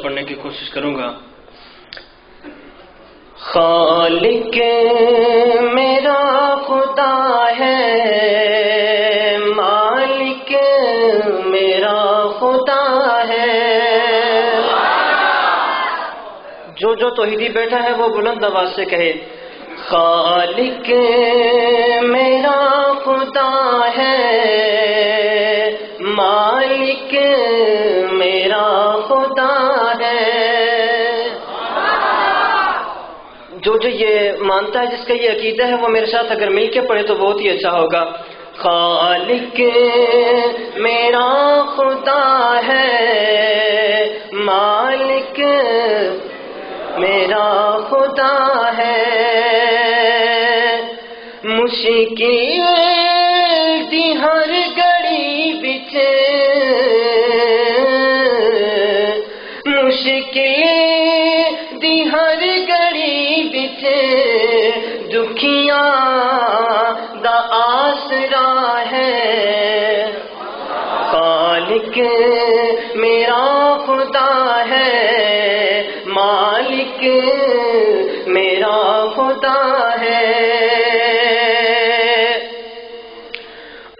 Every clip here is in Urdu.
پڑھنے کی کوشش کروں گا۔ خالق میرا خدا ہے، مالک میرا خدا ہے۔ جو توحیدی بیٹھا ہے وہ بلند آواز سے کہے، خالق میرا خدا ہے، مالک میرا خدا ہے۔ جو یہ مانتا ہے، جس کا یہ عقیدہ ہے، وہ میرے ساتھ اگر مل کے پڑھے تو بہت ہی اچھا ہوگا۔ خالق میرا خدا ہے، مالک میرا خدا ہے۔ مشکل دی ہر گھڑی بچ، مشکل دی ہر گھڑی بچ، دکھیاں دا آسرا ہے۔ خالق میرا خدا ہے، مالک میرا خدا ہے۔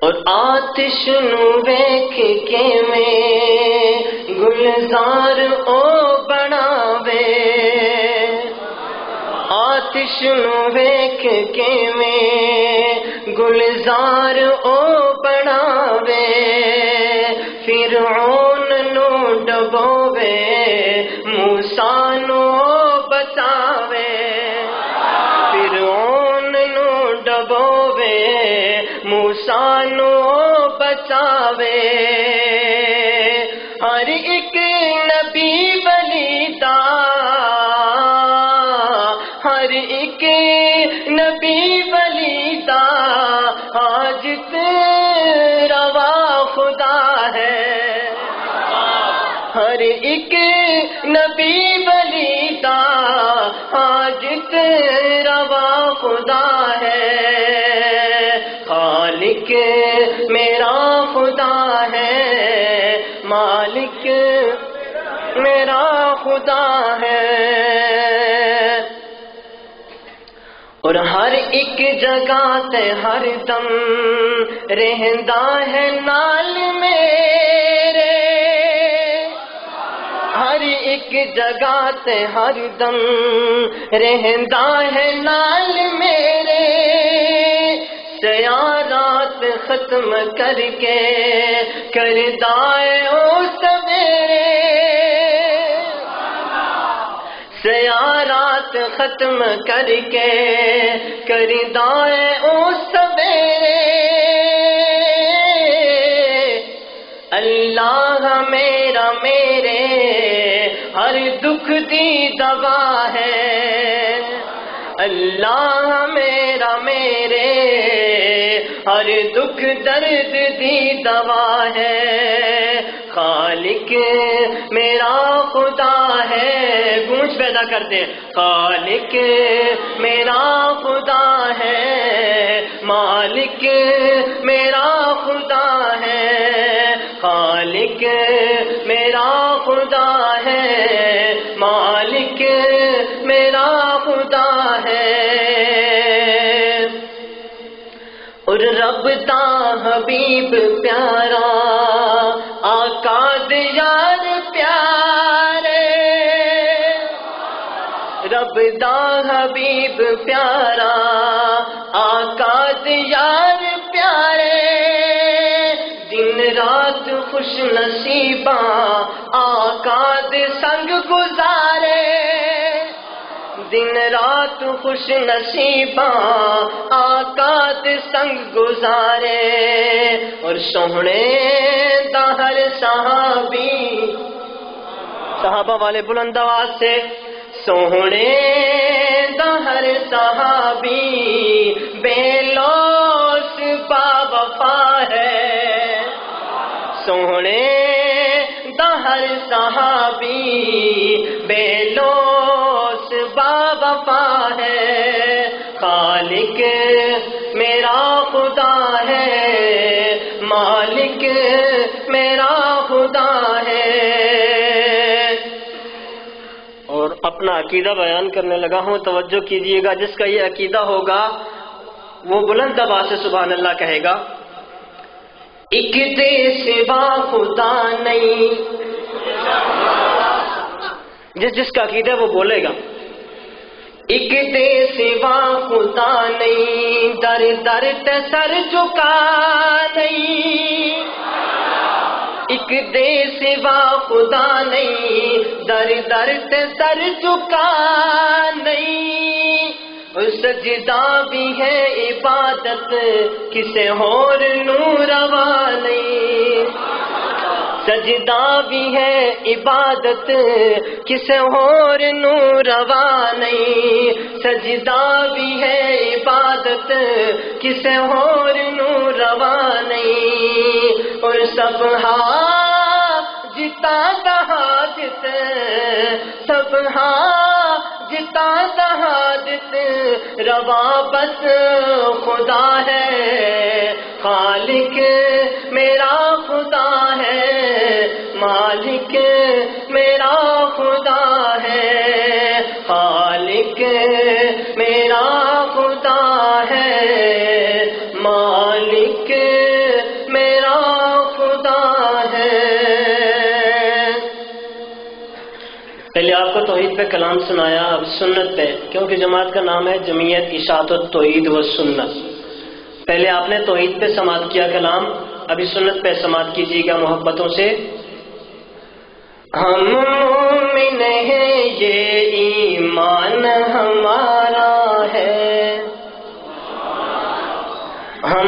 اور آتش نو ویکھ کے میں گلزار او بناوے، آتش نو ویکھ کے میں گلزار او بناوے، فرعون نو ڈبوے، موسیٰ نو بچاوے، فرعون نو ڈبوے، موسیٰ نو بچاوے۔ ہر ایک نبی ولی دا، ہر ایک نبی ولی دا حاجت روا خدا ہے۔ ہر ایک نبی ولی دا حاجت روا خدا ہے۔ خالق میرا خدا ہے، مالک میرا خدا ہے۔ اور ہر ایک جگہ تے ہر دم رہندا ہے نال میرے، ہر ایک جگہ تے ہر دم رہندا ہے نال میرے۔ سیارات ختم کر کے کردا ہے او سویرے، سیارات ختم کر کے کردا ہے او سویرے۔ اللہ میرا میرے ہر دکھ دی دوا ہے، اللہ میرا میرے ہر دکھ درد دی دوا ہے۔ خالق میرا خدا ہے، گونج پیدا کرتے، خالق میرا خدا ہے، مالک میرا خدا ہے۔ خالق میرا خدا ہے، مالک میرا خدا ہے۔ اور رب دا حبیب پیارا، آقا دے یار پیارے، رب دا حبیب پیارا، آقا دے یار پیارے۔ دن رات خوش نصیباں آقا دے سنگ گزارے، دن رات خوش نصیباں آقا دے سنگ گزارے۔ اور سوہنے دا ہر صحابی، صحابہ والے بلند آواز سے، سوہنے دا ہر صحابی بے لوث با وفا ہے، سوہنے دا ہر صحابی بے لوث با وفا ہے۔ خالق میرا خدا ہے، مالک میرا خدا ہے۔ اپنا عقیدہ بیان کرنے لگا ہوں، توجہ کیجیے گا. جس کا یہ عقیدہ ہوگا وہ بلند آواز سے سبحان اللہ کہے گا. ایک دے سوا خدا نہیں. جس کا عقیدہ ہے وہ بولے گا ایک دے سوا خدا نہیں، در در تے سر جھکا نہیں. ایک دے سوا خدا نہیں، در در تے سر جھکا نہیں. سجدہ بھی ہے عبادت کسے اور نو روا نہیں. سجدہ بھی ہے عبادت کسے اور نو روا نہیں. سجدہ بھی ہے عبادت کسے اور نو روا نہیں. اور سب جتا حاجت، سب جتا حاجت روا بس خدا ہے. خالق میرا خدا ہے، مالک میرا خدا ہے. خالق میرا خدا ہے، مالک میرا خدا ہے. پہلے آپ کو توحید پہ کلام سنایا، اب سنت پہ، کیونکہ جماعت کا نام ہے جمعیت اشاعت التوحید و سنت. پہلے آپ نے توحید پہ سماعت کیا کلام، ابھی سنت پہ سماعت کیجیے گا محبتوں سے. ہم مومن ہیں یہ ایمان ہمارا ہے، ہم